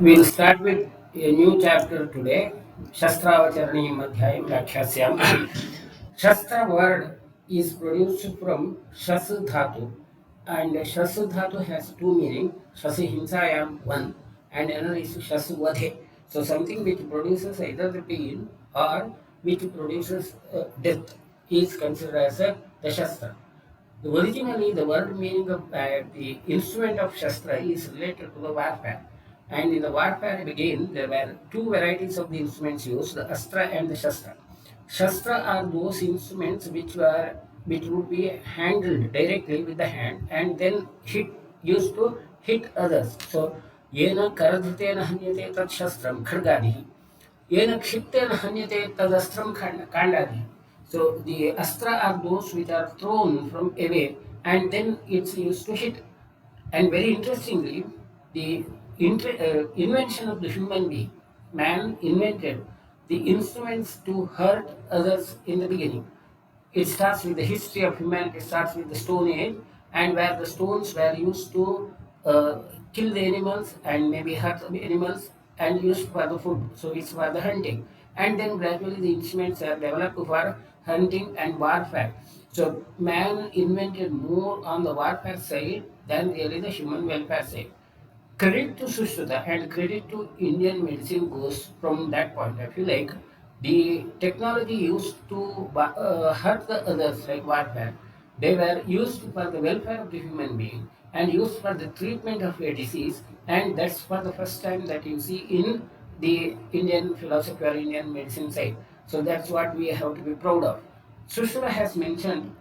We'll start with a new chapter today. shhastravacharana2903. Shastra word is produced from shas dhatu, and shas dhatu has two meanings. Shas hinsayam one, and another is shas vadhe. So something which produces either the pain or which produces death is considered as the shastra. Originally, the word meaning of the instrument of Shastra is related to the warfare. And in the warfare again, there were two varieties of the instruments used, the Astra and the Shastra. Shastra are those instruments which would be handled directly with the hand and then used to hit others. So, yena karadhatena hanyate tat shastram khadgadihi. Yena kshiptena hanyate tadastram kandadi. So the astra are those which are thrown from away and then it's used to hit. And very interestingly, the invention of the human being, man invented the instruments to hurt others in the beginning. It starts with the history of humanity, starts with the Stone Age, and where the stones were used to kill the animals and maybe hurt the animals and used for the food. So it's for the hunting. And then gradually the instruments are developed for hunting and warfare. So man invented more on the warfare side than really the human welfare side. Credit to Sushruta and credit to Indian medicine goes from that point of view. Like the technology used to hurt the others, like warfare, they were used for the welfare of the human being and used for the treatment of a disease. And that's for the first time that you see in the Indian philosophy or Indian medicine side. So that's what we have to be proud of. Sushruta has mentioned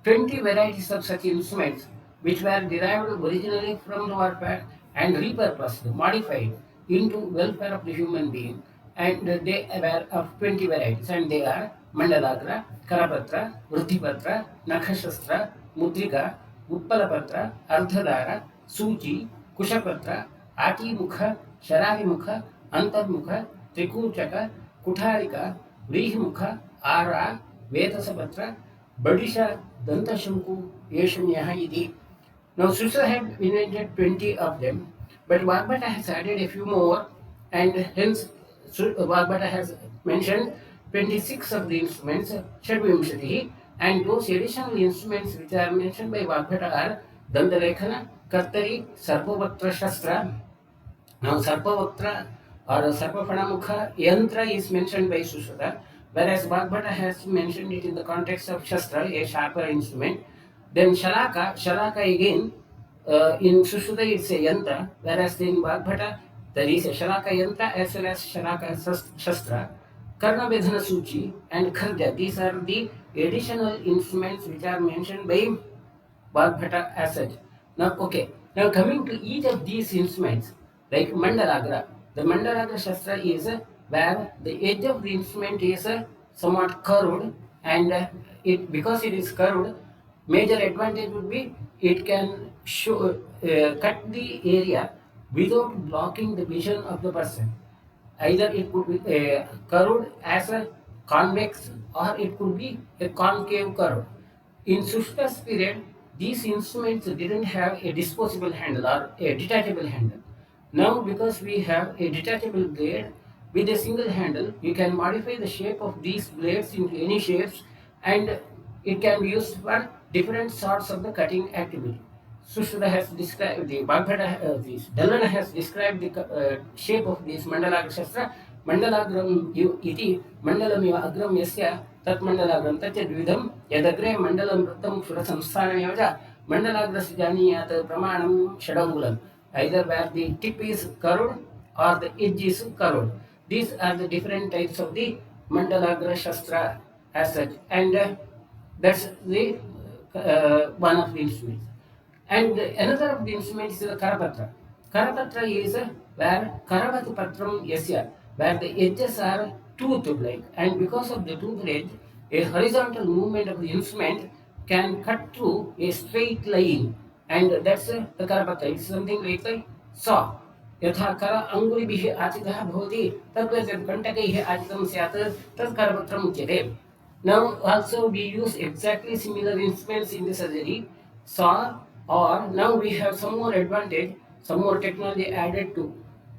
20 varieties of such instruments which were derived originally from the warfare and repurposed, modified into welfare of the human being. And they were of 20 varieties, and they are Mandalagra, Karapatra, Vruddhipatra, Nakhashastra, Mudrika, Utpalapatra, Ardhadara, Suchi, Kushapatra, Atimukha, Sharavimukha, Antarmukha, Trikuchaka, Kutharika, Vrihimukha, Ara, Vedasapatra, Badisha, Dantashanku, Yeshanyaha iti. Now, Susa had invented 20 of them, but Vagbhata has added a few more, and hence Vagbhata has mentioned 26 of the instruments, Shadvimshatihi, and those additional instruments which are mentioned by Vagbhata are Dandalekhana, Kartari, Sarpavatra Shastra. Now, Sarpavatra or Sarpapanamukha Yantra is mentioned by Sushruta, whereas Vagbhata has mentioned it in the context of Shastra, a sharper instrument. Then Shalaka again, in Sushruta it's a Yantra, whereas in Vagbhata there is a Shalaka Yantra as well as Shalaka Shastra. Karna Vedhana Suchi and Kharja, these are the additional instruments which are mentioned by Vagbhata as such. Now, okay. Now, coming to each of these instruments, like Mandalagra, the Mandalagra Shastra is where the edge of the instrument is somewhat curved, and it because it is curved, major advantage would be it can cut the area without blocking the vision of the person. Either it could be curved as a convex or it could be a concave curve. In Sushta's period, these instruments didn't have a disposable handle or a detachable handle. Now, because we have a detachable blade with a single handle, you can modify the shape of these blades into any shapes, and it can be used for different sorts of the cutting activity. Sushruta has described the Bhagavata, this Dalana has described the shape of this Mandalagra Shastra. Mandalagram iti Mandalam iva agram yasya tat Mandalagram tat dvidam yadagre Mandalam vrittam Shura Samsthanam yavaja Mandalagra Sijaniyat Pramanam Shadangulam. Either where the tip is curved or the edge is curved. These are the different types of the Mandalagra Shastra as such, and that's the one of the instruments. And another of the instruments is the Karapatra. Karapatra is where Karavatu Patram Yasya, where the edges are toothed like, and because of the toothed edge, a horizontal movement of the instrument can cut through a straight line, and that's the Karapatra. It's something like a saw. यथा कर अंगुलिभिः आचितः भवति तद्वत् कण्टकैः आचितं स्यात् तत् करपत्रम् उच्यते. Now also we use exactly similar instruments in the surgery, saw, or now we have some more advantage, some more technology added to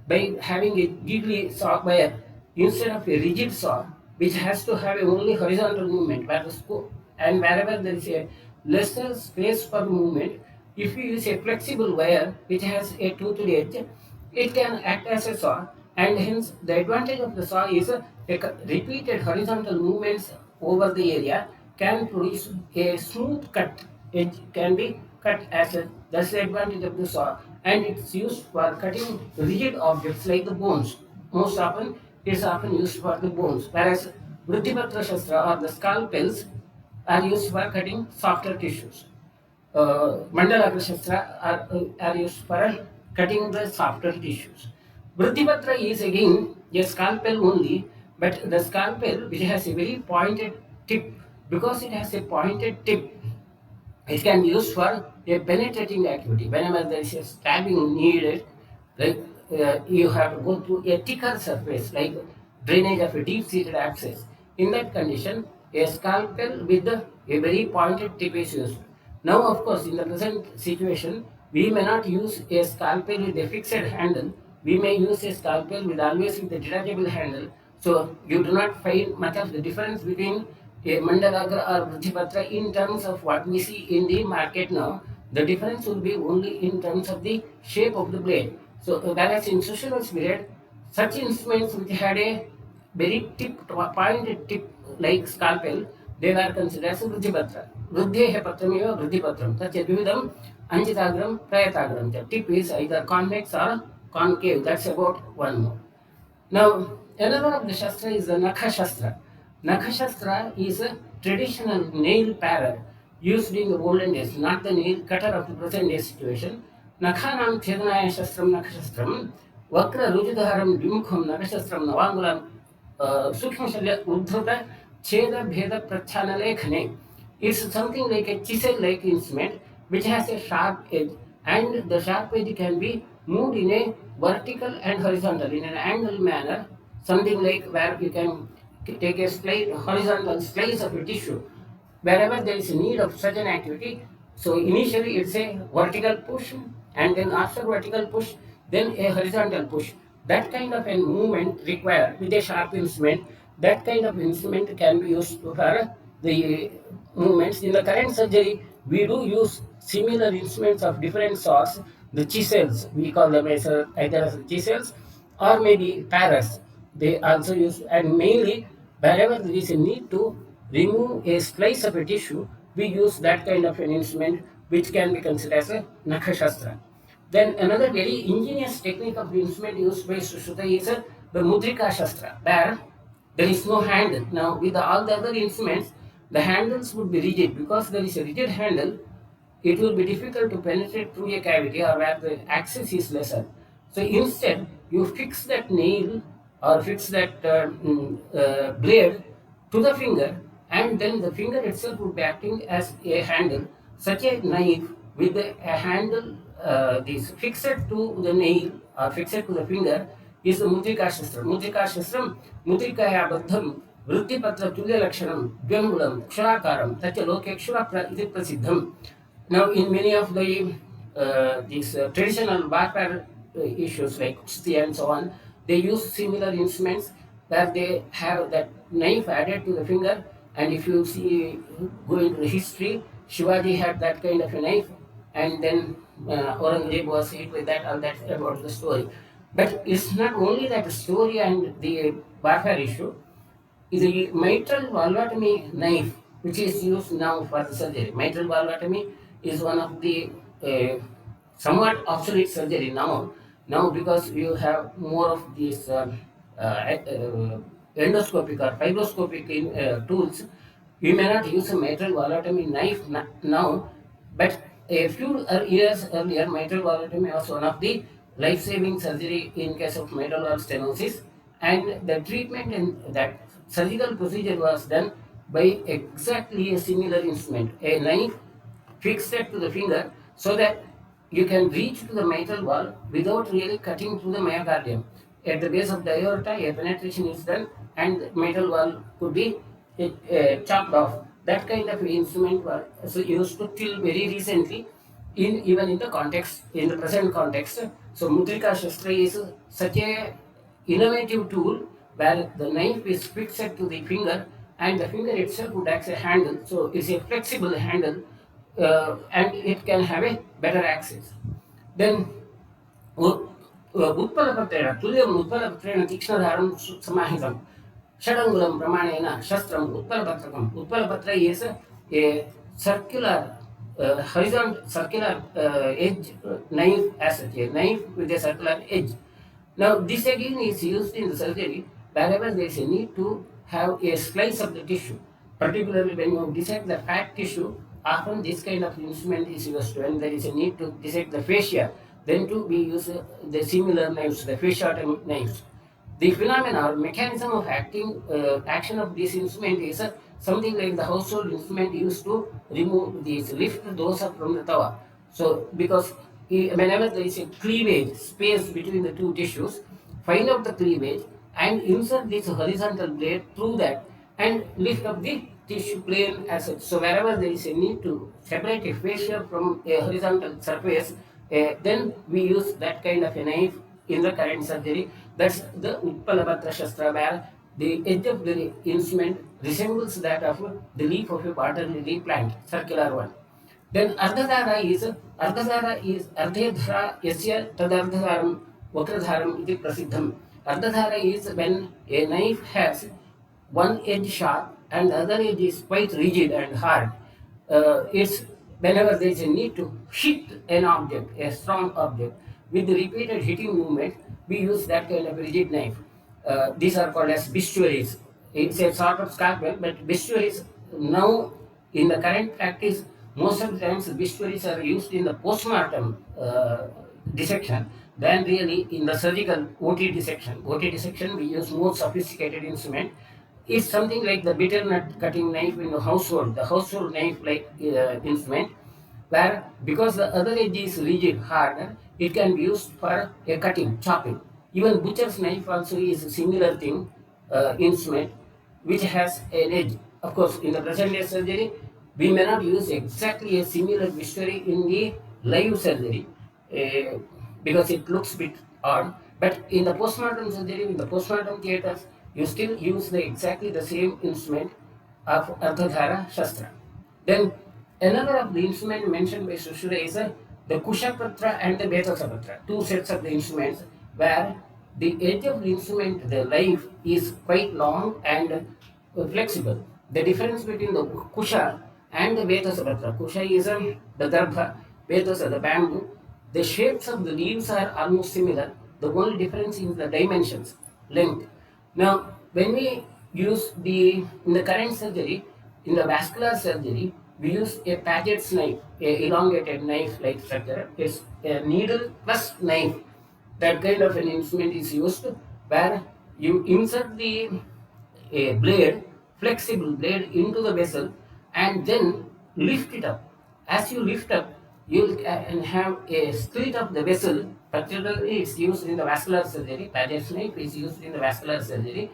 by having a gigli saw wire instead of a rigid saw, which has to have only horizontal movement, where the scope and wherever there is a lesser space for movement, if you use a flexible wire which has a toothed edge, it can act as a saw, and hence the advantage of the saw is repeated horizontal movements over the area can produce a smooth cut. Edge can be cut as a, that's the advantage of the saw, and it's used for cutting rigid objects like the bones. Most often, it's often used for the bones, whereas Vruddhipatra Shastra or the scalpels are used for cutting softer tissues. Mandala Shastra are used for cutting the softer tissues. Vruddhipatra is again a scalpel only, but the scalpel which has a very pointed tip, because it has a pointed tip, it can be used for a penetrating activity. Whenever there is a stabbing needed, like you have to go through a thicker surface, like drainage of a deep-seated abscess. In that condition, a scalpel with a very pointed tip is used. Now, of course, in the present situation, we may not use a scalpel with a fixed handle. We may use a scalpel with always with a detachable handle. So you do not find much of the difference between a Mandalagra or Vruddhipatra in terms of what we see in the market now. The difference will be only in terms of the shape of the blade. So whereas in Sushru's period, such instruments which had a very pointed tip like scalpel, they were considered as Vruddhipatra. Vruddhehe patrameva Vruddhipatram. Such a Dvidam, Anjitagram, Prayatagram. The tip is either convex or concave. That's about one more. Now, another of the Shastra is the Nakha Shastra. Nakha Shastra is a traditional nail parer used in the olden days, not the nail cutter of the present day situation. Nakhanam Chedanaya Shastram Nakha Shastram, Vakra Rujudharam Vimukham Nakha Shastram Navangulam Sukshmashalya Uddhruta Cheda Bheda Prachana Lekhane. It's something like a chisel-like instrument which has a sharp edge, and the sharp edge can be moved in a vertical and horizontal in an angle manner, something like where you can take a horizontal slice of a tissue wherever there is a need of such an activity. So initially it's a vertical push, and then after vertical push, then a horizontal push. That kind of a movement required with a sharp instrument, that kind of instrument can be used for the movements. In the current surgery, we do use similar instruments of different sorts, the chisels, we call them as either as chisels or maybe paras. They also use, and mainly wherever there is a need to remove a slice of a tissue, we use that kind of an instrument which can be considered as a Nakashastra. Then another very ingenious technique of the instrument used by Sushruta is the Mudrika Shastra, where there is no handle. Now, with all the other instruments, the handles would be rigid. Because there is a rigid handle, it will be difficult to penetrate through a cavity or where the access is lesser. So instead, you fix that nail or fix that blade to the finger, and then the finger itself would be acting as a handle. Such a knife with a handle this fixed to the nail or fixed to the finger is the Mudrika Shastra. Mudrika Shastram, Mudrikaya Baddham, Vruttipatra Tulya Lakshanam, Vyambulam, Kshurakaram, Tatya Lokekshura Iti Prasiddham. Now, in many of the these traditional warfare issues like kusti and so on, they use similar instruments where they have that knife added to the finger. And if you see, go into the history, Shivaji had that kind of a knife, and then Aurangzeb was hit with that. All that about the story. But it's not only that story and the warfare issue. The mitral valvotomy knife, which is used now for the surgery. Mitral valvotomy is one of the somewhat obsolete surgery now. Now, because you have more of these endoscopic or fibroscopic tools, we may not use a mitral valvotomy knife now, but a few years earlier, mitral valvotomy was one of the life-saving surgery in case of mitral valve stenosis, and the treatment in that surgical procedure was done by exactly a similar instrument, a knife fixed to the finger, so that you can reach to the mitral valve without really cutting through the myocardium. At the base of the aorta, a penetration is done, and the mitral valve could be chopped off. That kind of instrument was used to till very recently. even in the context, in the present context. So Mutrika Shastra is such a innovative tool where the knife is fixed to the finger and the finger itself would act as a handle. So it's a flexible handle and it can have a better access. Then उत्पलपत्रेण तुल्यम् उत्पलपत्रेण तीक्ष्णधारं समाहितं षडङ्गुलं प्रमाणेन शस्त्रम् उत्पलपत्रकम्. Utpalapatra is a circular horizontal circular edge knife, as such a knife with a circular edge. Now this again is used in the surgery wherever there is a need to have a slice of the tissue, particularly when you dissect the fat tissue. Often this kind of instrument is used when there is a need to dissect the fascia. Then too we use the similar knives, the fascia knives. The phenomena or mechanism of action of this instrument is something like the household instrument used to remove these, lift the dosa from the tawa. So, because whenever there is a cleavage space between the two tissues, find out the cleavage and insert this horizontal blade through that and lift up the tissue plane as such. So, wherever there is a need to separate a fascia from a horizontal surface, then we use that kind of a knife in the current surgery. That's the Utpalabhatra Shastra, where the edge of the instrument resembles that of the leaf of a water lily plant, circular one. Then Ardhadhara is Ardhedhara Yasya Tadardharam Vakradharam iti Prasiddham. Ardhadhara is when a knife has one edge sharp and the other edge is quite rigid and hard. It's whenever there is a need to hit an object, a strong object, with the repeated hitting movement, we use that kind of rigid knife. These are called as bistouries. It's a sort of scalpel, but bistouries now in the current practice, most of the times bistouries are used in the postmortem dissection than really in the surgical OT dissection. OT dissection we use more sophisticated instrument. It's something like the bitter nut cutting knife in the household knife like instrument, where because the other edge is rigid, hard, it can be used for a cutting, chopping. Even butcher's knife also is a similar thing, instrument, which has an edge. Of course, in the present day surgery, we may not use exactly a similar bistoury in the live surgery because it looks a bit odd. But in the postmortem surgery, in the postmortem theaters, you still use exactly the same instrument of Ardhadhara Shastra. Then another of the instrument mentioned by Sushruta is the Kushapatra and the Betasapatra, two sets of the instruments where the edge of the instrument, the life is quite long and flexible. The difference between the Kusha and the Betasapatra, Kusha is the Darbha, Betasa the bamboo. The shapes of the leaves are almost similar. The only difference is the dimensions, length. Now, when we use in the current surgery, in the vascular surgery, we use a Paget's knife, a elongated knife-like structure. It's a needle plus knife. That kind of an instrument is used where you insert the a blade, flexible blade into the vessel and then lift it up. As you lift up, you can have a slit of the vessel. Particularly, it's used in the vascular surgery. Paget's knife is used in the vascular surgery.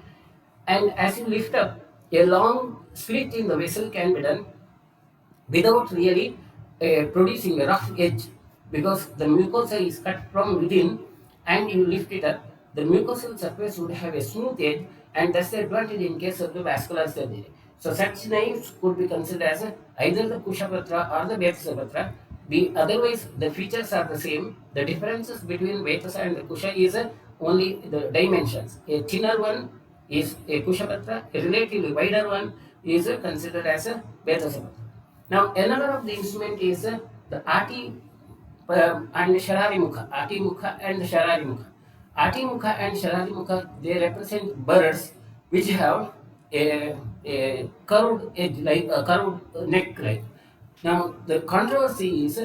And as you lift up, a long slit in the vessel can be done without really producing a rough edge, because the mucosa is cut from within and you lift it up. The mucosal surface would have a smooth edge, and that's the advantage in case of the vascular surgery. So such knives could be considered as either the Kushapatra or the Betasapatra. Otherwise, the features are the same. The differences between Vetasa and the Kusha is only the dimensions. A thinner one is a Kushapatra, a relatively wider one is considered as a Betasapatra. Now, another of the instrument is the Ati and Sharari Mukha. Ati Mukha and Sharari Mukha. Ati Mukha and Sharari Mukha, they represent birds which have a curved edge, like a curved neck, like. Now, the controversy is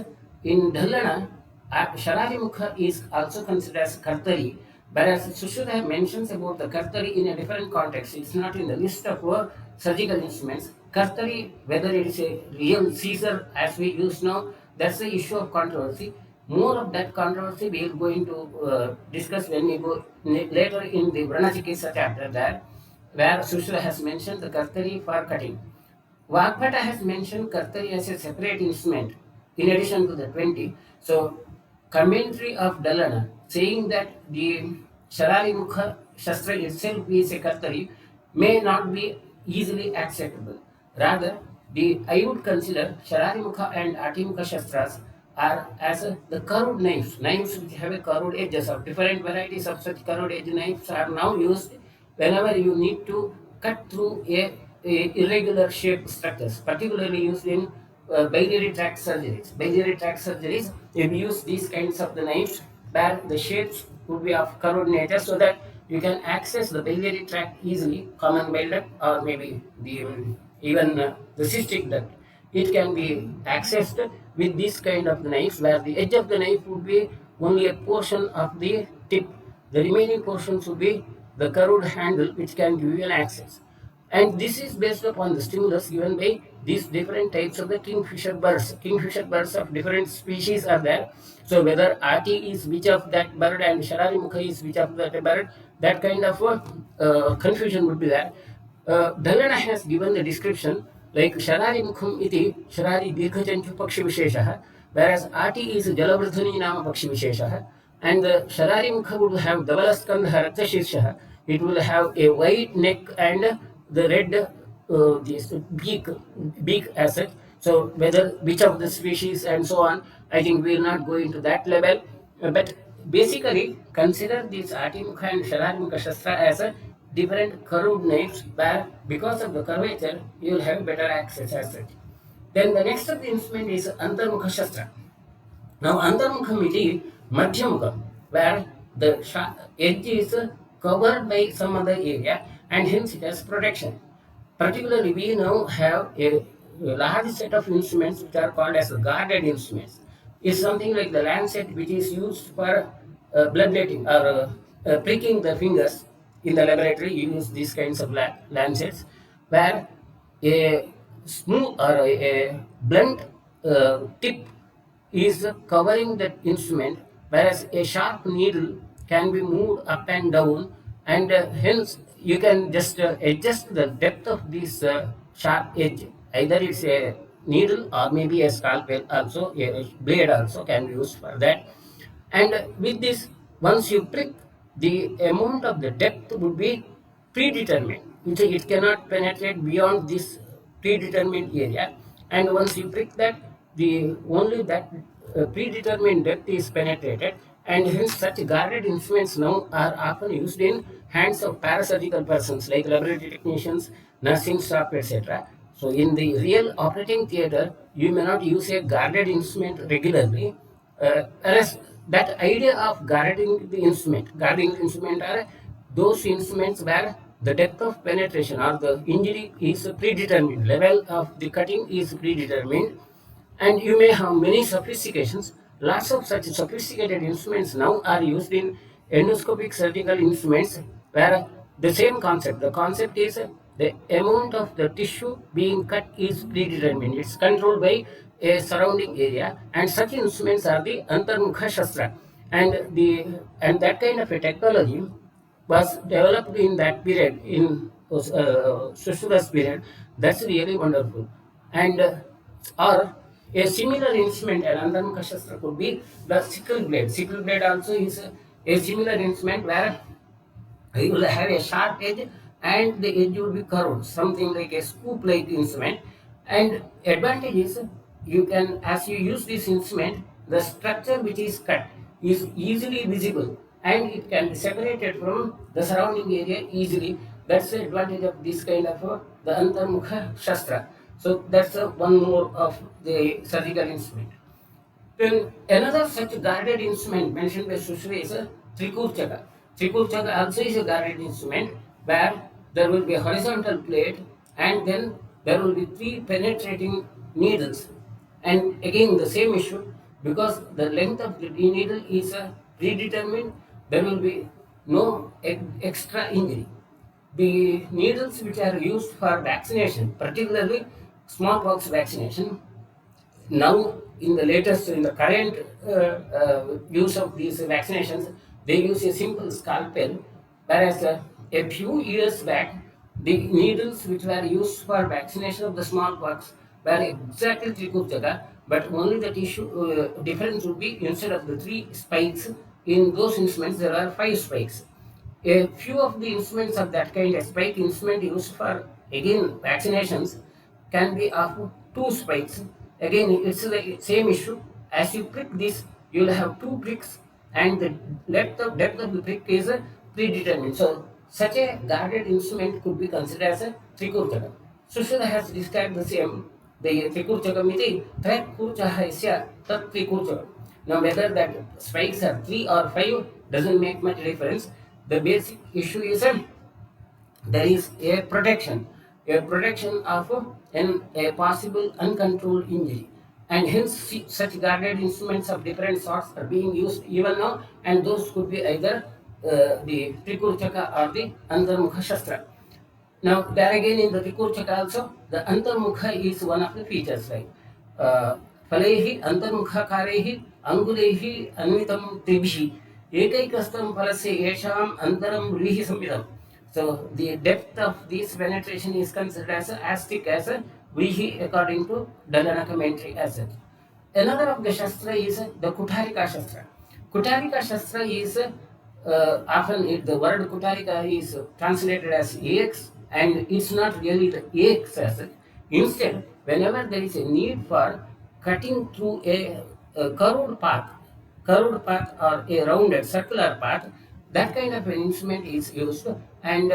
in Dhalana, Sharari Mukha is also considered as Kartari, whereas Sushruta mentions about the Kartari in a different context. It's not in the list of surgical instruments. Kartari, whether it is a real Caesar as we use now, that's the issue of controversy. More of that controversy we are going to discuss when we go later in the Vranachikisa chapter there, where Sushruta has mentioned the Kartari for cutting. Vagbhata has mentioned Kartari as a separate instrument in addition to the 20. So, commentary of Dalana saying that the Sharari Mukha Shastra itself is a Kartari may not be easily acceptable. Rather, I would consider Sharari Mukha and Atimukha Shastras are as the curved knives which have a curved edges of different varieties of such curved edge knives are now used whenever you need to cut through irregular shape structures, particularly used in biliary tract surgeries. Biliary tract surgeries, if you use these kinds of the knives where the shapes would be of curved nature so that you can access the biliary tract easily, common bile duct or maybe even the cystic duct. It can be accessed with this kind of knives where the edge of the knife would be only a portion of the tip. The remaining portions would be the curved handle which can give you an access. And this is based upon the stimulus given by these different types of the kingfisher birds. Kingfisher birds of different species are there. So whether Ati is which of that bird and Sharari Mukha is which of that bird, that kind of confusion would be there. Dallana has given the description like Sharari Mukham iti Sharari Dirghachanchu Pakshi Visheshaha, whereas Ati is Jalavardhani Nama Pakshi Visheshaha, and the Sharari Mukha would have Davalaskanha Raktasheshaha. It will have a white neck and the red this beak as such. So whether which of the species and so on, I think we will not go into that level. But basically consider these Atimukha and Sharamukha Shastra as a different curved knives where because of the curvature you will have better access as such. Then the next of the instrument is Antarmukha Shastra. Now, Antarmukham iti Madhyamukam, where the edge is covered by some other area and hence it has protection. Particularly, we now have a large set of instruments which are called as guarded instruments. It's something like the lancet which is used for bloodletting or pricking the fingers in the laboratory. You use these kinds of lancets where a smooth or a blunt tip is covering that instrument, whereas a sharp needle can be moved up and down, and hence you can just adjust the depth of this sharp edge. Either it's a needle or maybe a scalpel, also a blade also can be used for that. And with this, once you prick, the amount of the depth would be predetermined. It cannot penetrate beyond this predetermined area. And once you prick that, the only that predetermined depth is penetrated. And hence, such guarded instruments now are often used in hands of parasurgical persons like laboratory technicians, nursing staff, etc. So, in the real operating theater, you may not use a guarded instrument regularly. Whereas that idea of guarding the instrument are those instruments where the depth of penetration or the injury is predetermined, level of the cutting is predetermined, and you may have many sophistications. Lots of such sophisticated instruments now are used in endoscopic surgical instruments where the same concept, the concept is the amount of the tissue being cut is predetermined. It's controlled by a surrounding area, and such instruments are the Antarmukha Shastra. And that kind of a technology was developed in that period, in Sushruda's period. That's really wonderful. And or a similar instrument, another Shastra could be the sickle blade. Sickle blade also is a similar instrument where you will have a sharp edge and the edge will be curved, something like a scoop-like instrument. And advantage is you can, as you use this instrument, the structure which is cut is easily visible and it can be separated from the surrounding area easily. That's the advantage of this kind of the Antarmukha Shastra. So that's one more of the surgical instrument. Then another such guarded instrument mentioned by Sushri is a Trikurchaka. Trikurchaka also is a guarded instrument where there will be a horizontal plate and then there will be three penetrating needles. And again the same issue, because the length of the needle is predetermined, there will be no extra injury. The needles which are used for vaccination, particularly smallpox vaccination, now in the current use of these vaccinations, they use a simple scalpel, whereas a few years back, the needles which were used for vaccination of the smallpox were exactly Trikurchaka, but only the tissue difference would be instead of the three spikes in those instruments there are five spikes. A few of the instruments of that kind, a spike instrument used for again vaccinations, can be of two spikes. Again, it's the same issue. As you prick this, you will have two pricks, and the depth of the prick is predetermined. So, such a guarded instrument could be considered as a trikurchakam. Sushruta has described the same. The trikurchakam iti trikurchahasya tat trikurchakam. Now, whether that spikes are 3 or 5 doesn't make much difference. The basic issue is there is a protection of a possible uncontrolled injury. And hence, such guarded instruments of different sorts are being used even now, and those could be either the Trikurchaka or the Antarmukha Shastra. Now, there again in the Trikurchaka also, the Antarmukha is one of the features, like Falehi, Antarmukha Karehi, Angulehi, Anvitam Tribhi, Ekaikastam Palase Yesham, Antaram Rihi Samvidam. So, the depth of this penetration is considered as thick as a Vrihi according to Dandana commentary as such. Another of the Shastra is the Kutarika Shastra. Kutarika Shastra is often the word Kutarika is translated as axe, and it's not really the axe as such. Instead, whenever there is a need for cutting through a curved path or a rounded circular path, that kind of an instrument is used. And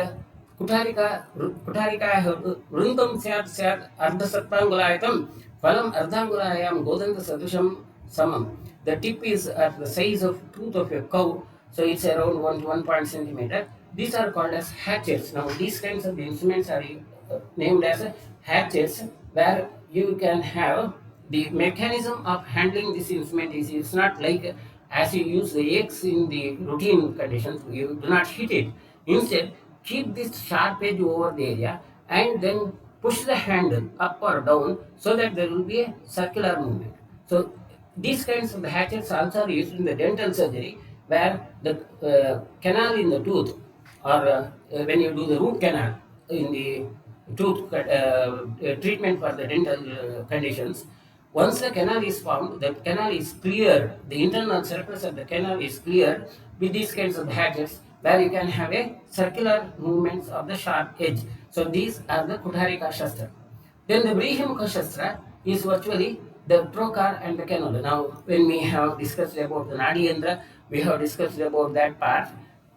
कुठारिका वृंदम स्यात् स्यात् अर्धसत्तांगुलायतम फलम अर्धांगुलायाम गोदंत सदृशम samam. The tip is at the size of tooth of a cow, so it's around 1 to 1 centimeter. These are called as hatchets. Now these kinds of instruments are named as hatchets, where you can have the mechanism of handling this instrument is it's not like as you use the axe in the routine conditions, you do not hit it. Instead, keep this sharp edge over the area and then push the handle up or down so that there will be a circular movement. So these kinds of hatchets also are used in the dental surgery, where the canal in the tooth, or when you do the root canal in the tooth treatment for the dental conditions, once the canal is formed, the canal is cleared, the internal surface of the canal is cleared with these kinds of hatchets, where you can have a circular movements of the sharp edge. So these are the Kutarika Shastra. Then the Brihimukha Shastra is virtually the trocar and the cannula. Now, when we have discussed about the Nadi Yantra, we have discussed about that part.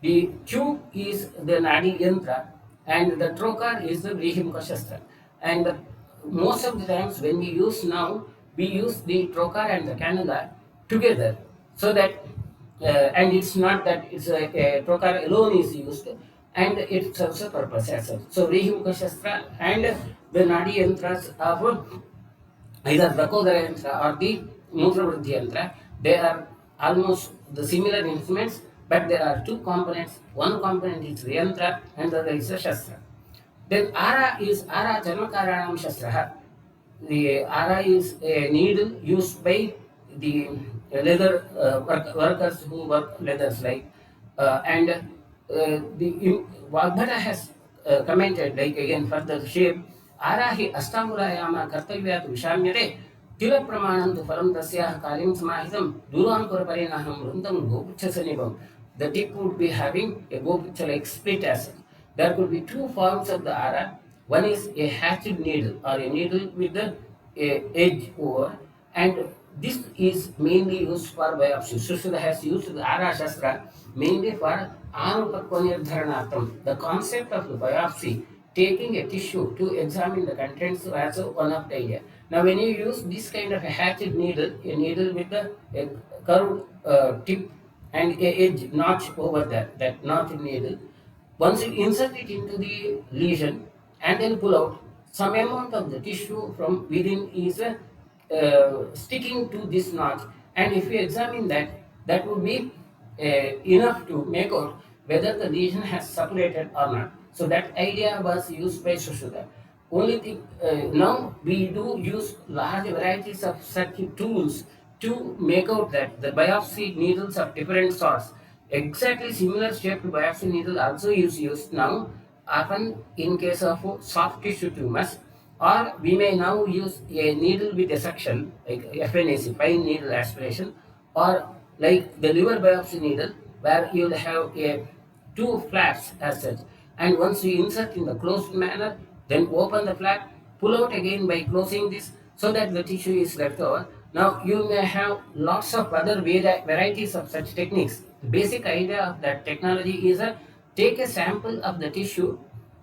The tube is the Nadi Yantra and the trocar is the Brihimukha Shastra. And most of the times when we use now, we use the trocar and the cannula together, so that and it's not that it's a trocar alone is used, and it serves a purpose as such. So Brihimukha Shastra and the Nadi Yantras of either Dakodara Yantra or the Mutravriddhi Yantra, they are almost the similar instruments, but there are two components. One component is the Yantra and the other is the Shastra. Then Ara is Ara Janmakaranam Shastra. The Ara is a needle used by the leather workers who work leathers, like and the Vagbhata has commented, like again for the shape, Arahi Astamurayama Kartavyat Vishamyate Tila Pramanam Faram Tasya Kalim Samahitam Duran Koraparinaham Rundam Gopuchasanibam. The tip would be having a gopucha like split acid. There could be two forms of the ara. One is a hatchet needle or a needle with the edge over, and this is mainly used for biopsy. Sushruta has used the ara shastra mainly for anupakvanirdharanartham. The concept of the biopsy, taking a tissue to examine the contents, was one of the idea. Now, when you use this kind of a hatchet needle, a needle with a curved tip and a edge notch over that notch needle, once you insert it into the lesion and then pull out, some amount of the tissue from within is sticking to this notch. And if you examine that, that would be enough to make out whether the lesion has separated or not. So that idea was used by Sushruta. Only thing, now we do use large varieties of such tools to make out that the biopsy needles of different sorts. Exactly similar shaped biopsy needle also is used now, often in case of soft tissue tumors. Or we may now use a needle with a suction, like FNAC, fine needle aspiration, or like the liver biopsy needle, where you'll have a two flaps as such. And once you insert in the closed manner, then open the flap, pull out again by closing this so that the tissue is left over. Now you may have lots of other varieties of such techniques. The basic idea of that technology is take a sample of the tissue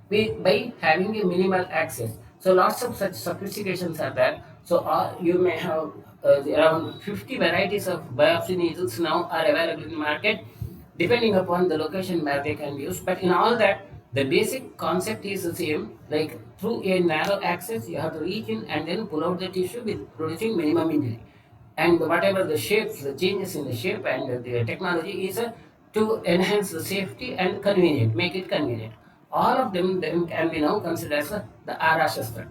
by having a minimal access. So lots of such sophistications are there. So you may have around 50 varieties of biopsy needles now are available in the market, depending upon the location where they can be used. But in all that, the basic concept is the same. Like through a narrow access, you have to reach in and then pull out the tissue with producing minimum injury. And whatever the shapes, the changes in the shape and the technology is to enhance the safety and convenient, make it convenient. All of them then can be now considered as the Ara Shastra.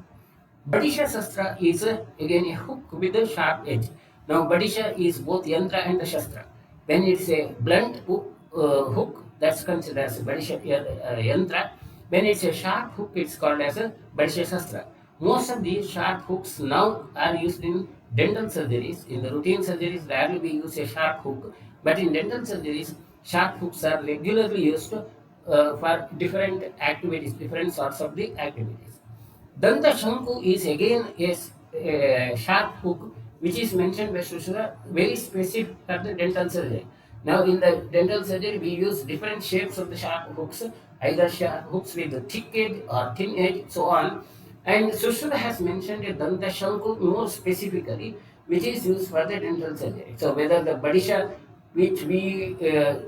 Badisha Shastra is again a hook with a sharp edge. Now, Badisha is both Yantra and the Shastra. When it's a blunt hook, that's considered as a Badisha Yantra. When it's a sharp hook, it's called as a Badisha Shastra. Most of these sharp hooks now are used in dental surgeries. In the routine surgeries, rarely we use a sharp hook. But in dental surgeries, sharp hooks are regularly used for different activities, different sorts of the activities. Danta Shanku is again a sharp hook which is mentioned by Sushruta, very specific for the dental surgery. Now, in the dental surgery, we use different shapes of the sharp hooks, either sharp hooks with a thick edge or thin edge, so on. And Sushruta has mentioned a Danta Shanku more specifically, which is used for the dental surgery. So, whether the Badisha, which we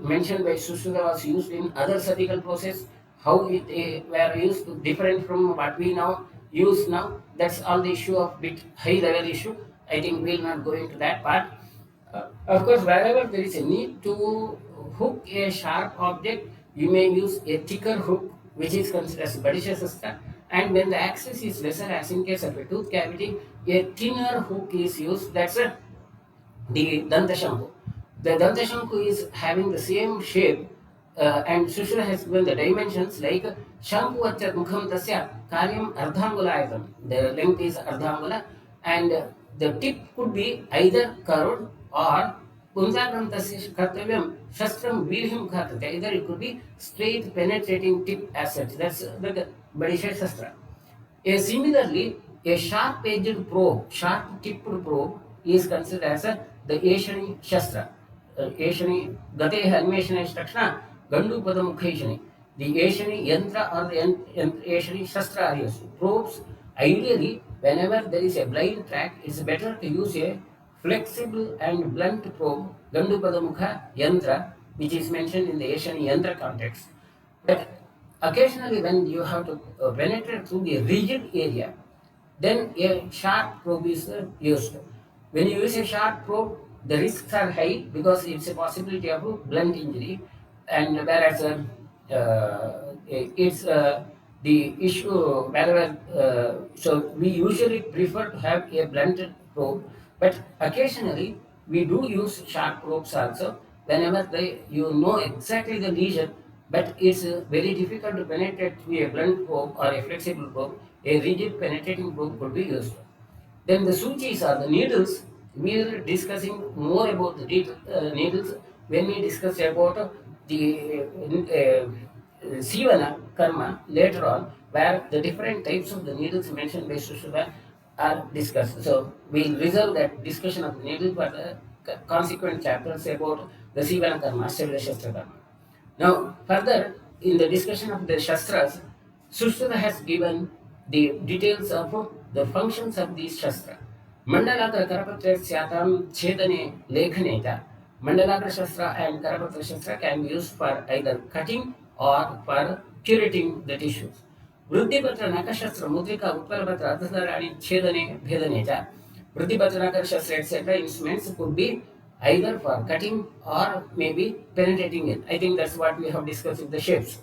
mentioned by Sushruta, was used in other surgical process, how it were used different from what we now use now, that's all the issue of bit high level issue. I think we'll not go into that part. Of course, wherever there is a need to hook a sharp object, you may use a thicker hook, which is considered as Badisha Shastra. And when the access is lesser, as in case of a tooth cavity, a thinner hook is used. That's the Dantashanku. The Dantashanku is having the same shape, and Sushra has given the dimensions like Shanku Achat Mukham Tasya Karyam Ardhangula. The length is Ardhangula, and the tip could be either curved or Punjagantasya Kartavyam Shastram Virhim Khatata. Either it could be straight penetrating tip as such. That's the Badisha Shastra. Similarly, a sharp-edged probe, sharp-tipped probe, is considered as the Ashani Shastra. Ashani Gateha Animation Shastra, Gandu Padamukhaishani. The Ashani Yantra or the Ashani Shastra are used. Probes, ideally, whenever there is a blind track, it's better to use a flexible and blunt probe, Gandu Padamukha Yantra, which is mentioned in the Ashani Yantra context. But occasionally, when you have to penetrate through the rigid area, then a sharp probe is used. When you use a sharp probe, the risks are high because it's a possibility of a blunt injury, and whereas it's the issue wherever. So we usually prefer to have a blunted probe, but occasionally we do use sharp probes also whenever you know exactly the lesion, but it's very difficult to penetrate through a blunt probe or a flexible probe. A rigid penetrating probe could be used. Then the suchis are the needles. We are discussing more about the needles when we discuss about the Sivana karma later on, where the different types of the needles mentioned by Sushruta are discussed. So we'll reserve that discussion of the needle for the consequent chapters about the Sivana karma, Shastra Shastra karma. Now, further, in the discussion of the Shastras, Sushruta has given the details of the functions of these Shastra. Mandalakra Karapatra Syatam Chedane Lekhaneta. Mandalakra Shastra and Karapatra Shastra can be used for either cutting or for curating the tissues. Vruddhipatra Nakashastra Mudrika Utpalapatra Adhadarani Chedane Bhedaneta. Vruddhipatra Nakashastra etc. instruments could be either for cutting or maybe penetrating it. I think that's what we have discussed with the shapes.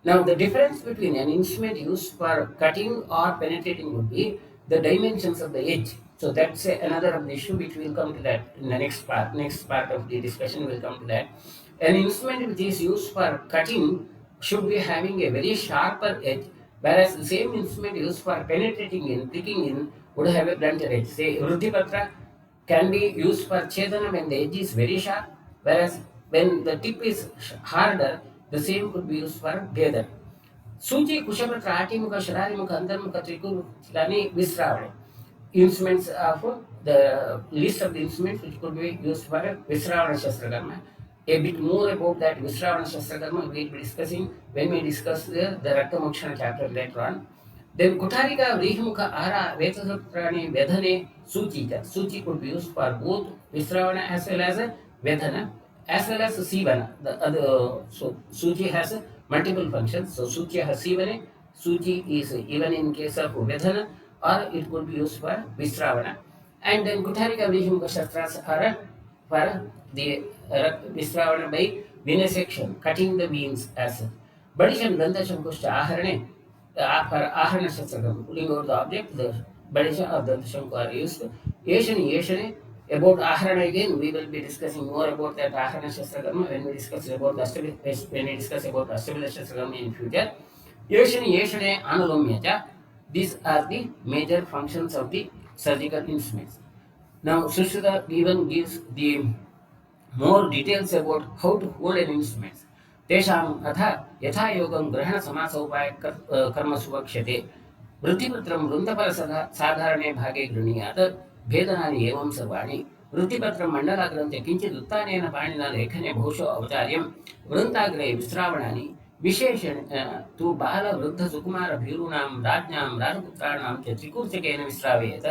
Now, the difference between an instrument used for cutting or penetrating would be the dimensions of the edge. So that's another of the issue which will come to that in the next part. Next part of the discussion will come to that. An instrument which is used for cutting should be having a very sharper edge, Whereas the same instrument used for penetrating in, pricking in, would have a blunted edge. Say, Ruddhipatra can be used for Chedana when the edge is very sharp, whereas when the tip is harder, the same could be used for Bhedana. Suji, Kushamatra, Atimuka, Shararimuka, Antarmuka, Trikur, Chilani, Visravane. Instruments of the list of the instruments which could be used for Visravana Shastrakarma. A bit more about that Visravana Shastrakarma we will be discussing when we discuss the Raktamokshana chapter later on. Then Kutarika, Vrihimuka, Ara, Vetasaprani, Vedhane, Suchi. Suchi could be used for both Visravana as well as Vedhana, as well as Sivana. The other, so Suchi has multiple functions. So Suchi has Sivane. Suchi is even in case of Vedhana, or it could be used for Visravana. And then Kutarika, Vrihimuka Shastras are for the Visravana by vinesection, cutting the veins as such. Badisham Danta Shankushta Aharane for Aharana Shastrakam, pulling out the object, the Badisha or Danta Shanku are used. Yeshane, about Aharana again, we will be discussing more about that Aharana Shastrakam when we discuss about Astabila Shastrakam in future. Yeshane, Analomyaja, these are the major functions of the surgical instruments. Now, Sushruta even gives the more details about how to hold an instrument. तेषाम् अथ यथा योगं ग्रहण समासोपाय कर्मसु वक्ष्यते वृत्तिपत्रं वृन्दफल साधारणे भागे गृह्णीयात् भेदनानि एवं सर्वाणि वृत्तिपत्रं मण्डलाग्रन्थे किञ्चित् उत्थानेन पाणिना लेखने बहुशो अवतार्यं वृन्ताग्रे विश्रावणानि विशेषेण तु बालवृद्धसुकुमारभीरूणां राज्ञां राजपुत्राणां च त्रिकूर्चकेन विश्रावयेत्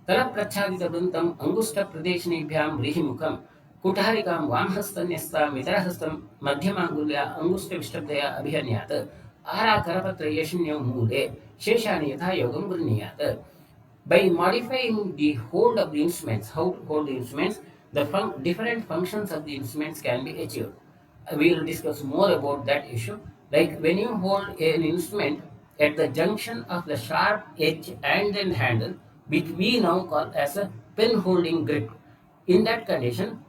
तलप्रच्छादितवृन्तम् अङ्गुष्ठप्रदेशिनीभ्यां व्रीहिमुखं कुठारिकां वामहस्तन्यस्तां वितरहस्तं मध्यमाङ्गुल्या अङ्गुष्ठविष्टब्दया अभिहन्यात् आराकरपत्रयशिन्यो मूले शेषानि यथा योगं गृह्णीयात्. By modifying the hold of the instruments, how to hold the instruments, the different functions of the instruments can be achieved. We will discuss more about that issue. Like when you hold an instrument at the junction of the sharp edge and then handle, which we now call as a pen holding grip. In that condition,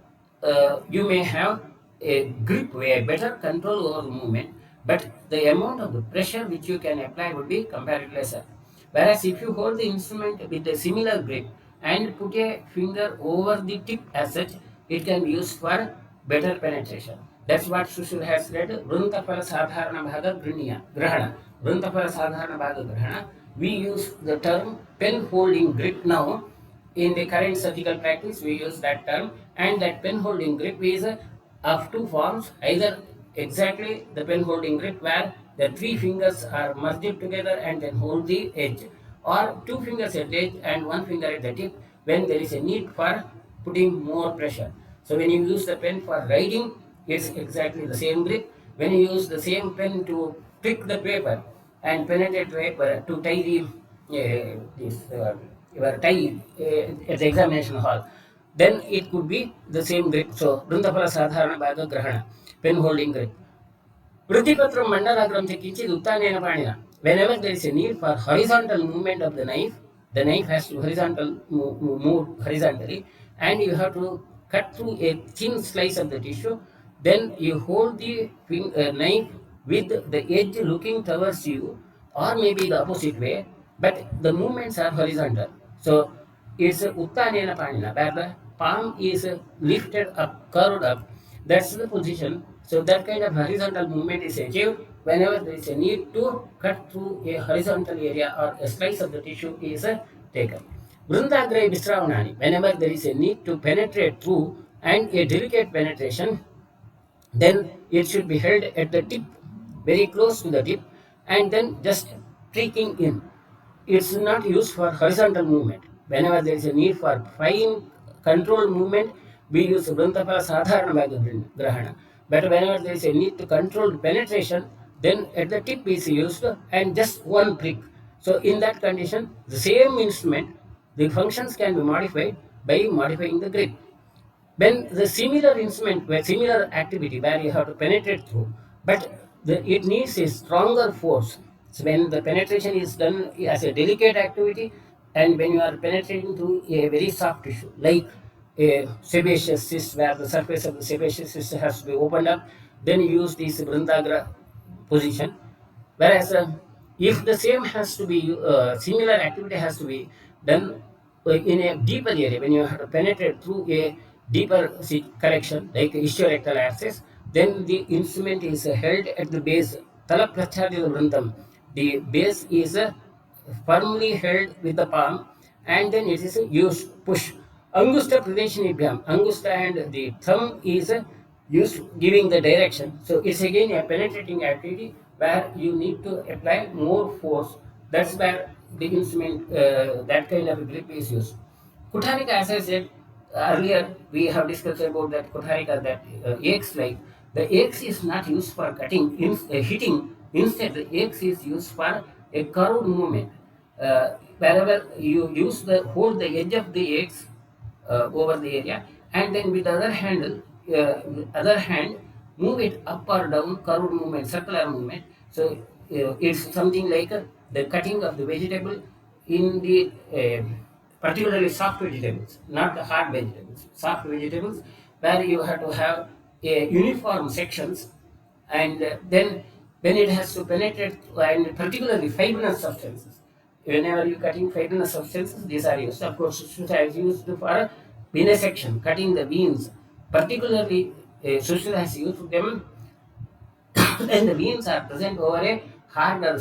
you may have a grip, a better control over the movement, but the amount of the pressure which you can apply would be comparatively lesser. Whereas if you hold the instrument with a similar grip and put a finger over the tip as such, it can be used for better penetration. That's what Sushil has read. Vrantapara sadharana bhaga grahana. Vrantapara sadharana bhaga grahana. We use the term pen holding grip now. In the current surgical practice, we use that term, and that pen holding grip is of two forms. Either exactly the pen holding grip where the three fingers are merged together and then hold the edge, or two fingers at the edge and one finger at the tip when there is a need for putting more pressure. So when you use the pen for writing, it's exactly the same grip. When you use the same pen to prick the paper and penetrate paper to tie the your tie at the examination hall, then it could be the same grip. So Vrindapala Sadharana Bhaga Grahana, pen holding grip. Vruttipatram Mandalagram Kichid Uttanena Panina. Whenever there is a need for horizontal movement of the knife has to move horizontally, and you have to cut through a thin slice of the tissue. Then you hold the knife with the edge looking towards you, or maybe the opposite way, but the movements are horizontal. So it's Uttanena Panina, where the palm is lifted up, curved up. That's the position. So that kind of horizontal movement is achieved whenever there is a need to cut through a horizontal area or a slice of the tissue is taken. Vrindagre Visravanani, whenever there is a need to penetrate through and a delicate penetration, then it should be held at the tip, very close to the tip, and then just pricking in. It's not used for horizontal movement. Whenever there is a need for fine controlled movement, we use Vrantapala Sadharana Bhaga Grahana. But whenever there is a need to control penetration, then at the tip is used and just one prick. So in that condition, the same instrument, the functions can be modified by modifying the grip. When the similar instrument, where similar activity where you have to penetrate through, but it needs a stronger force. So when the penetration is done as a delicate activity, and when you are penetrating through a very soft tissue, like a sebaceous cyst, where the surface of the sebaceous cyst has to be opened up, then you use this Vrindagra position. Whereas If the same has to be, similar activity has to be done in a deeper area, when you have to penetrate through a deeper correction, like ischiorectal axis, then the instrument is held at the base. Tala pracharya vrintam. The base is firmly held with the palm, and then it is used push. Angusta Pradeshinibhyam. Angusta and the thumb is used giving the direction. So it's again a penetrating activity where you need to apply more force. That's where the instrument, that kind of grip is used. Kutharika, as I said earlier, we have discussed about that Kutharika, that axe like. The axe is not used for cutting, hitting. Instead, the axe is used for a curved movement. Wherever you use the hold the edge of the axe over the area, and then with the other hand, move it up or down, curved movement, circular movement. So it's something like the cutting of the vegetable in the particularly soft vegetables, not the hard vegetables, soft vegetables, where you have to have a uniform sections, and then when it has to penetrate, and particularly fibrous substances, whenever you cutting fibrous substances, these are used. Of course, sushruta is used for venesection, cutting the veins. Particularly, sushruta has used them when the veins are present over a hard or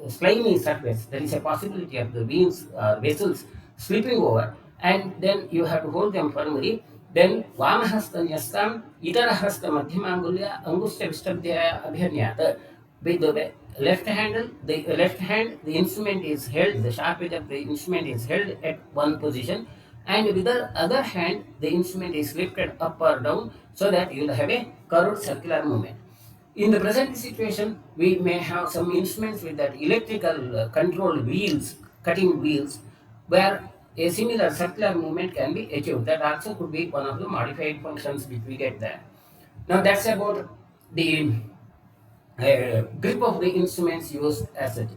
slimy surface. There is a possibility of the veins vessels slipping over, and then you have to hold them firmly. Then Vamahasta Nyastam, Itarahasta Madhyamangulya, Angusta Vistabdhyaya Abhyanyata. With the left hand, the instrument is held, the sharp edge of the instrument is held at one position, and with the other hand, the instrument is lifted up or down so that you will have a curved circular movement. In the present situation, we may have some instruments with that electrical controlled wheels, cutting wheels, where a similar circular movement can be achieved. That also could be one of the modified functions which we get there. Now that's about the grip of the instruments used as such.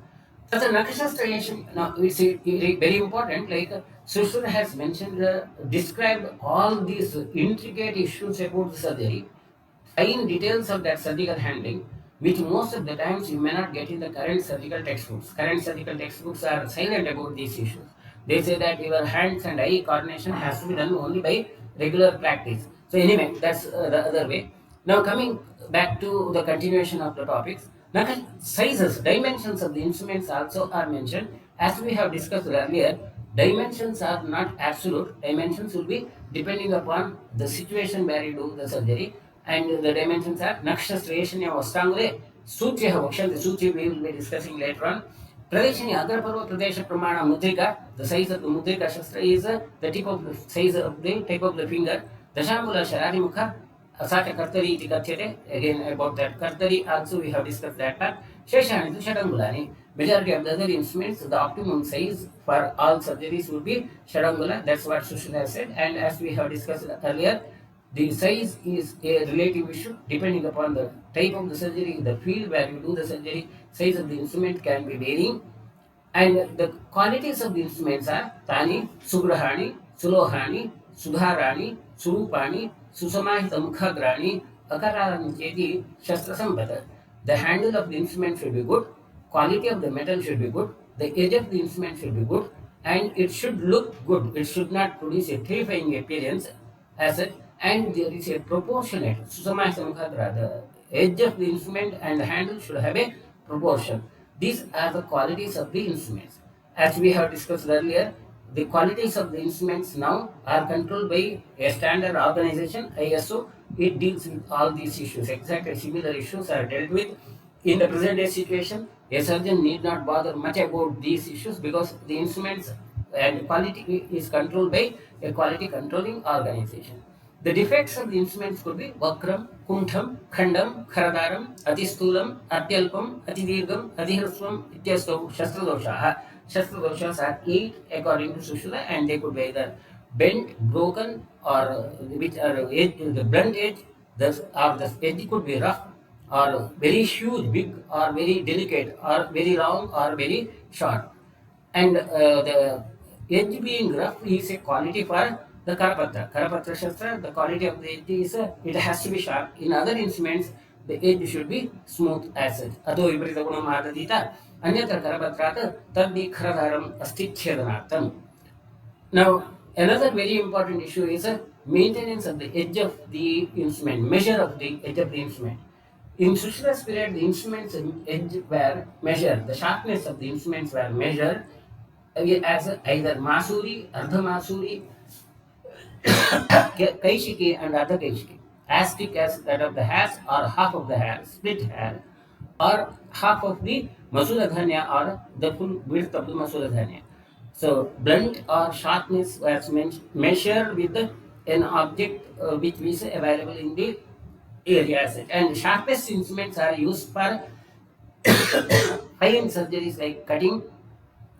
So the Nakashastra, now it's very important, like Sushruta has mentioned, described all these intricate issues about the surgery, fine details of that surgical handling, which most of the times you may not get in the current surgical textbooks. Current surgical textbooks are silent about these issues. They say that your hands and eye coordination has to be done only by regular practice. So anyway, that's the other way. Now coming back to the continuation of the topics, now sizes, dimensions of the instruments also are mentioned. As we have discussed earlier, dimensions are not absolute. Dimensions will be depending upon the situation where you do the surgery, and the dimensions are Nakshastra Vastangule, Suchya Vakshanti, Suchi we will be discussing later on. Pradeshani Agraparva Pradesha Pramana Mudrika, the size of the Mudrika Shastra is the tip of the size of the tip of the finger. Dashamula Sharari Mukha, Asaka Kartari iti Katyate, again about that Kartari also we have discussed that part. Sheshani to Shadangulani, majority of the other instruments, the optimum size for all surgeries would be Shadangula, that's what Sushil has said, and as we have discussed earlier, the size is a relative issue depending upon the type of the surgery, the field where you do the surgery, size of the instrument can be varying. And the qualities of the instruments are Tani, Sugrahani, Sulohani, Sudharani, Surupani, Susamahita Mukhagrani, Akararani Cheti, Shastra Sambata. The handle of the instrument should be good, quality of the metal should be good, the edge of the instrument should be good, and it should look good. It should not produce a terrifying appearance as such, and there is a proportionate. Susamahita Mukhadra, the edge of the instrument and the handle should have a proportion. These are the qualities of the instruments. As we have discussed earlier, the qualities of the instruments now are controlled by a standard organization, ISO. It deals with all these issues. Exactly similar issues are dealt with in the present day situation. A surgeon need not bother much about these issues because the instruments and quality is controlled by a quality controlling organization. The defects of the instruments could be Vakram, Kuntham, Khandam, Kharadaram, Atistulam, Atyalpam, Atidirgam, Adhihraswam, Ityasto, Shastradosha. Shastradoshas are 8 according to Sushruta, and they could be either bent, broken, or which are edge, the blunt edge, or the edge could be rough, or very huge, big, or very delicate, or very long, or very short. And the edge being rough is a quality for the Karapatra. Karapatra Shastra, the quality of the edge is it has to be sharp. In other instruments, the edge should be smooth as such. Ato viparita guna madadita anyatra karapatrat taddi kharadaram asticchedanatham. Now, another very important issue is maintenance of the edge of the instrument, measure of the edge of the instrument. In Sushra's period, the instruments edge were measured, the sharpness of the instruments were measured as either Masuri, Ardha Masuri, Kaishiki, and Ardha Kaishiki, as thick as that of the hairs or half of the hair, split hair, or half of the Masura Dhanya or the full width of the Masura Dhanya. So, blunt or sharpness was measured with an object which is available in the areas. And sharpest instruments are used for high-end surgeries like cutting,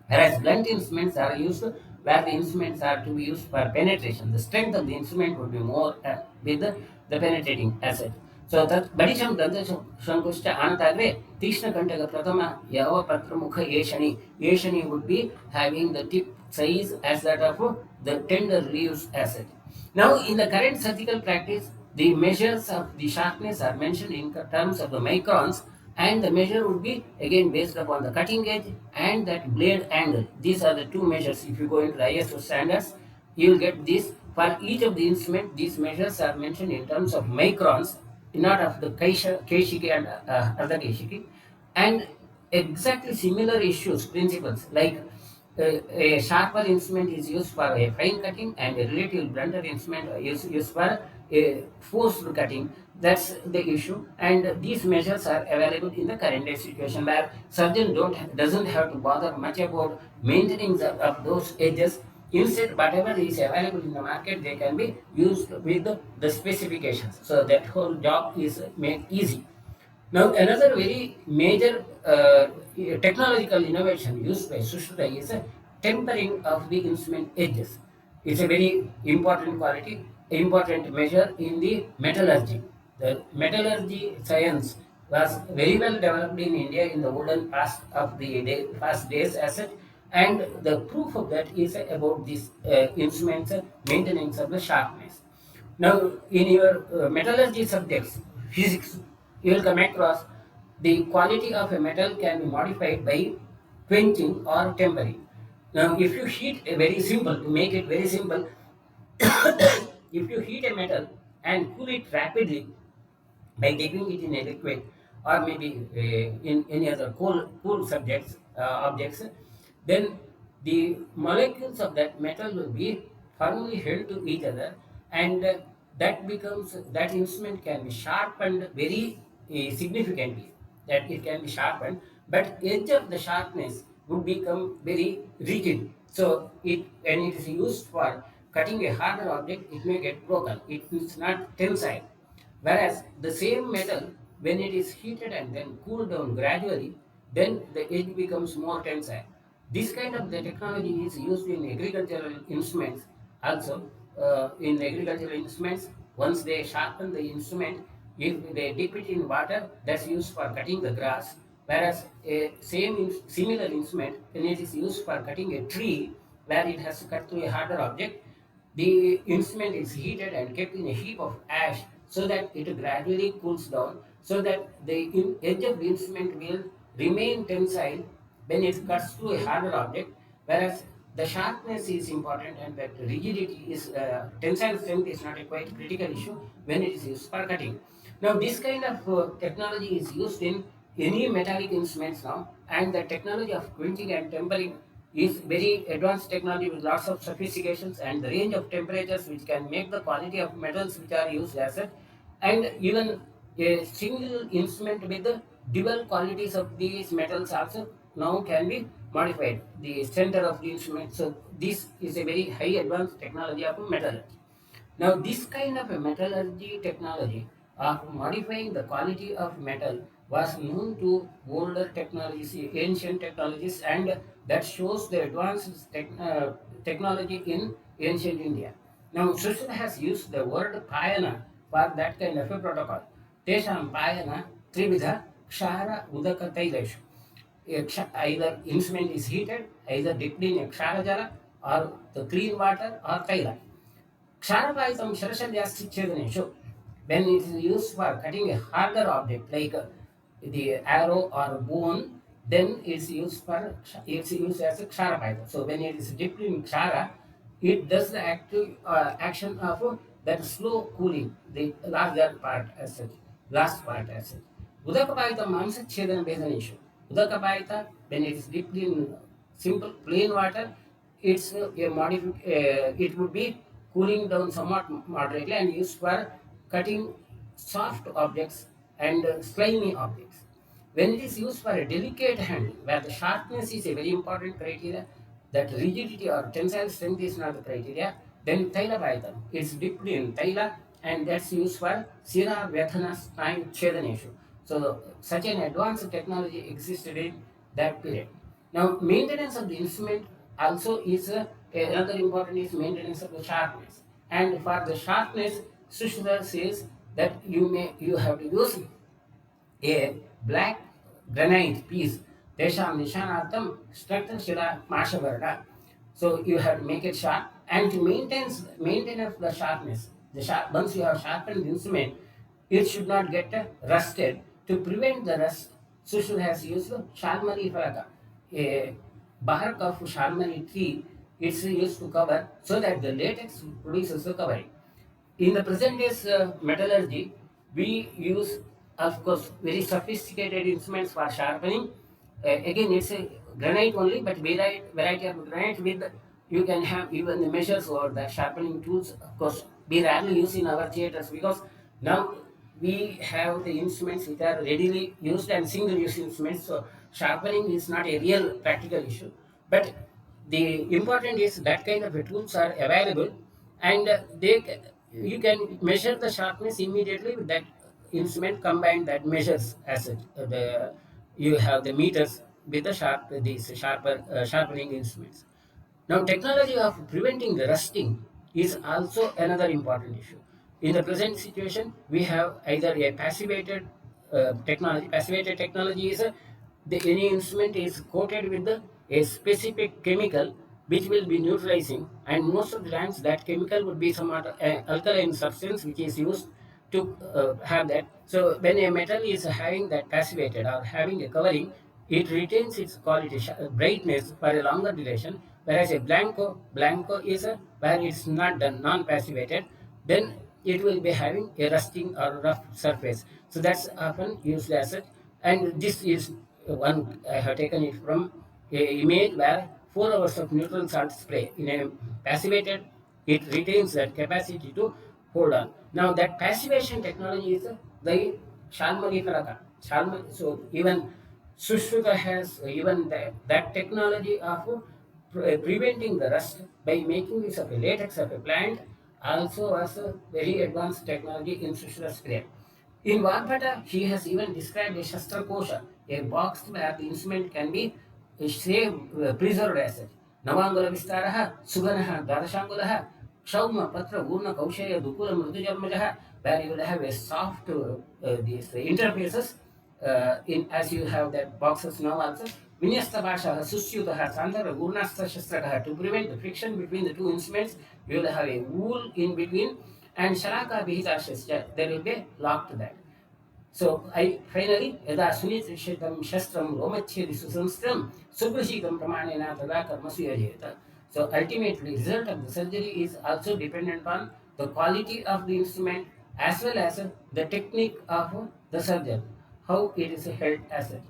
whereas blunt instruments are used where the instruments are to be used for penetration. The strength of the instrument would be more with the penetrating asset. So that Badisham Danta Shankushta Anatagre, Tishna Kantaga Pratama, Yava Patramukha Yeshani would be having the tip size as that of the tender leaves asset. Now, in the current surgical practice, the measures of the sharpness are mentioned in terms of the microns, and the measure would be again based upon the cutting edge and that blade angle. These are the two measures. If you go into the ISO standards, you will get this. For each of the instrument, these measures are mentioned in terms of microns, not of the Keishiki and other Keishiki. And exactly similar issues, principles like a sharper instrument is used for a fine cutting and a relative blunter instrument is used for a forced cutting. That's the issue, and these measures are available in the current day situation where surgeon doesn't have to bother much about maintaining of those edges. Instead, whatever is available in the market, they can be used with the specifications. So that whole job is made easy. Now, another very major technological innovation used by Sushruta is a tempering of the instrument edges. It's a very important quality, important measure in the metallurgy. The metallurgy science was very well developed in India in the olden past of the past days as such, and the proof of that is about these instruments maintenance of the sharpness. Now, in your metallurgy subjects, physics, you will come across the quality of a metal can be modified by quenching or tempering. Now, if you heat a very simple, to make it very simple, if you heat a metal and cool it rapidly, by dipping it in a liquid or maybe in any other cool subjects objects, then the molecules of that metal will be firmly held to each other, and that instrument can be sharpened very significantly. That it can be sharpened, but edge of the sharpness would become very rigid. So it when it is used for cutting a harder object, it may get broken. It is not tensile. Whereas the same metal, when it is heated and then cooled down gradually, then the edge becomes more tensile. This kind of the technology is used in agricultural instruments also. In agricultural instruments, once they sharpen the instrument, if they dip it in water, that's used for cutting the grass. Whereas a similar instrument, when it is used for cutting a tree, where it has to cut through a harder object, the instrument is heated and kept in a heap of ash so that it gradually cools down, so that the edge of the instrument will remain tensile when it cuts through a harder object, whereas the sharpness is important and that rigidity is tensile strength is not a quite critical issue when it is used for cutting. Now, this kind of technology is used in any metallic instruments now, and the technology of quenching and tempering is very advanced technology with lots of sophistications and the range of temperatures which can make the quality of metals which are used as such, and even a single instrument with the dual qualities of these metals also now can be modified, the center of the instrument. So this is a very high advanced technology of metallurgy. Now, this kind of a metallurgy technology of modifying the quality of metal was known to older technologies, ancient technologies, and that shows the advanced technology in ancient India. Now, Sushruta has used the word payana for that kind of a protocol. Tesham payana trividha kshara udaka tailashu. Either instrument is heated, either dipped in a kshara jala or the clean water or taila. Ksharapaitam Sharashadyasticchedaneshu. When it is used for cutting a harder object like the arrow or bone, then it's used as a ksharapayata. So when it is dipped in kshara, it does the active action of that slow cooling, the larger part as such, last part as such. Udakapayata mamsa chedan besanishu. Udakapayata, when it is dipped in simple plain water, it would be cooling down somewhat moderately and used for cutting soft objects and slimy objects. When it is used for a delicate handling, where the sharpness is a very important criteria, that rigidity or tensile strength is not the criteria, then Taila Payatan is dipped in Taila and that's used for Sira Vyadhana Snayu Chedaneshu. So, such an advanced technology existed in that period. Now, maintenance of the instrument also is another important is maintenance of the sharpness. And for the sharpness, Sushruta says that you have to use a black granite piece. Tesham Nishanartham Structure Shila Mashavarda. So you have to make it sharp and to maintain of the sharpness. Once you have sharpened the instrument, it should not get rusted. To prevent the rust, Sushruta has used Shalmari Falaka, a bark of Shalmari tree. It's used to cover so that the latex produces the covering. In the present days metallurgy, we use, of course, very sophisticated instruments for sharpening. Again, it's a granite only, but variety of granite with you can have even the measures or the sharpening tools. Of course, we rarely use in our theaters because now we have the instruments which are readily used and single-use instruments. So sharpening is not a real practical issue, but the important is that kind of tools are available and you can measure the sharpness immediately with that instrument combined that measures as such. You have the meters with the sharpening instruments. Now, technology of preventing the rusting is also another important issue. In the present situation, we have either a passivated technology. Passivated technology is any instrument is coated with a specific chemical which will be neutralizing, and most of the times that chemical would be somewhat alkaline substance which is used to have that. So when a metal is having that passivated or having a covering, it retains its quality brightness for a longer duration. Whereas a blanco is where it's not done non-passivated, then it will be having a rusting or rough surface. So that's often used as it. And this is one I have taken it from a image where 4 hours of neutral salt spray in a passivated, it retains that capacity to hold on. Now that passivation technology is the Shalmari Faraka. So even Sushruta has even that technology of preventing the rust by making use of a latex of a plant also was a very advanced technology in Sushruta's career. In Varpata, she has even described a Shastra Kosha, a box where the instrument can be saved, preserved as such. Navangula Vistaraha, Suganaha, Dadashangulaha, Shauma, Patra, Urna, Kaushaya, Dukula, Mrudujarmajaha, where you will have a soft these interfaces in as you have that boxes now also. Vinyasta Basha, Susyutaha, Sandara, Gurnasta Shastrakaha, to prevent the friction between the two instruments, you will have a wool in between and Sharaka Bihita Shastra, there will be lock to that. So I finally, Yada Sunishitam Shastram Romachedi Susamstram, Subrashitam Pramanena Tada Karmasuyajeta. So ultimately, result of the surgery is also dependent on the quality of the instrument as well as the technique of the surgeon, how it is held as such.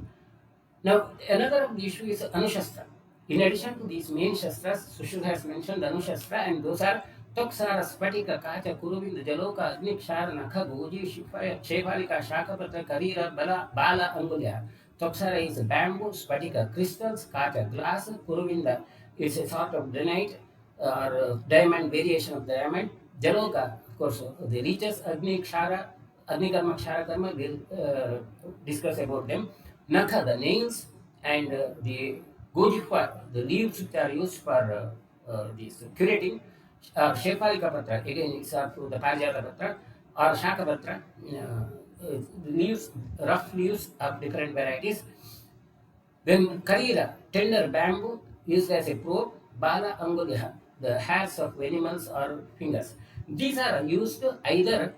Now, another of the issue is Anushastra. In addition to these main Shastras, Sushruta has mentioned Anushastra, and those are Toksara, Spatika, Kacha, Kuruvinda, Jaloka, Agni, Kshara, Nakha, Goji, Shefalika, Shakapatra, Karira, Bala, Angulya. Toksara is bamboo, Spatika, crystals, Kacha, glass, Kuruvinda is a sort of granite or diamond, variation of diamond. Jaloka, of course, the reaches, Agni, Kshara, Agni Karma, Kshara Karma, we'll discuss about them. Nakha, the nails, and the gojifa, the leaves which are used for this curating. Shefalika Patra, again it's through the Parijata Patra, or Shaka Patra, leaves, rough leaves of different varieties. Then Karira, tender bamboo used as a probe, Bala Angulya, the hairs of animals or fingers. These are used either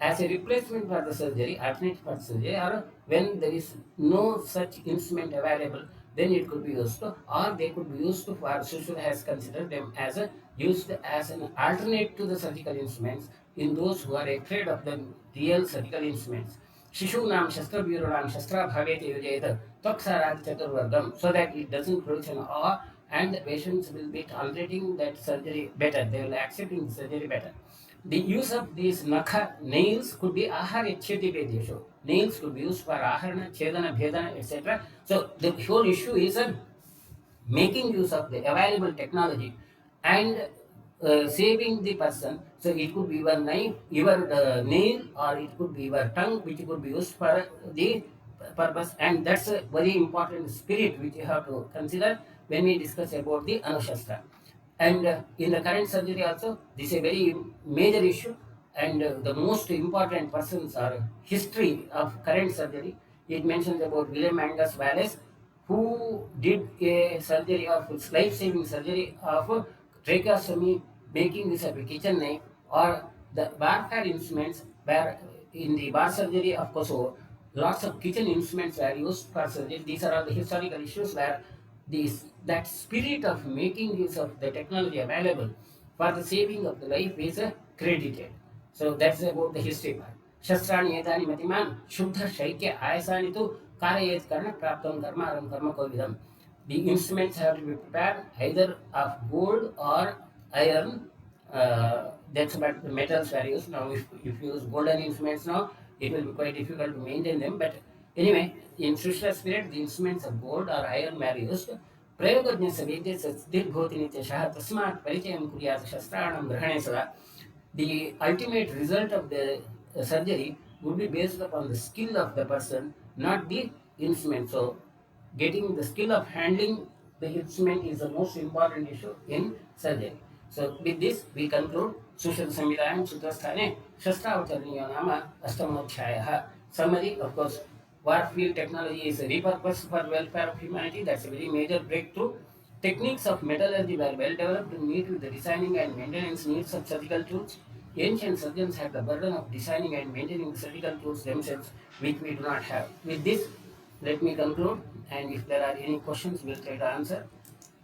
as a replacement for the surgery, alternate for surgery, or when there is no such instrument available, then it could be used, or they could be used for Sushruta has considered them as a used as an alternate to the surgical instruments in those who are afraid of the real surgical instruments. Shishunam Shastravyurunam Shastra Bhavete Yujayata Toksarat Chaturvargam, so that it doesn't produce an awe and the patients will be tolerating that surgery better. They will accepting the surgery better. The use of these nakha nails could be ahara cheti vedesho. Nails could be used for aharana, chedana, bhedana, etc. So the whole issue is making use of the available technology and saving the person. So it could be your knife, your nail, or it could be your tongue, which could be used for the purpose. And that's a very important spirit which you have to consider when we discuss about the Anushastra. And in the current surgery also, this is a very major issue. And the most important persons are history of current surgery. It mentions about William Angus Wallace, who did a surgery of life-saving surgery of tracheostomy, making this a kitchen knife, or the warfare instruments where in the bar surgery of Kosovo, lots of kitchen instruments were used for surgery. These are all the historical issues where that spirit of making use of the technology available for the saving of the life is credited. So that's about the history part. Shastrani etani matiman shuddha shaikya ayasani tu karayet karna praptam karmaram karma kovidam. The instruments have to be prepared either of gold or iron. That's about the metals were used. Now, if you use golden instruments now, it will be quite difficult to maintain them. But anyway, in Shushra spirit, the instruments of gold or iron were used. प्रयोगज्ञस्य वेद्यस्य सिद्धिर्भवति नित्यशः तस्मात् परिचयं कुर्यात् शस्त्राणां ग्रहणे सदा. The ultimate result of the surgery would be based upon the skill of the person, not the instrument. So, getting the skill of handling the instrument is the most important issue in surgery. So, with this, we conclude Sushruta Samvidayam Sutrasthane Shastravacharana Nama Ashtamodhyayah. Summary, of course, warfield technology is repurposed for welfare of humanity. That's a very major breakthrough. Techniques of metallurgy were well developed to meet with the designing and maintenance needs of surgical tools. Ancient surgeons had the burden of designing and maintaining the surgical tools themselves, which we do not have. With this, let me conclude, and if there are any questions, we'll try to answer.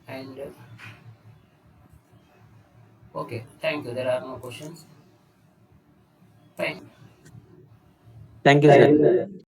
And okay, thank you. There are no questions. Fine. Thank you, Thank sir. you, sir.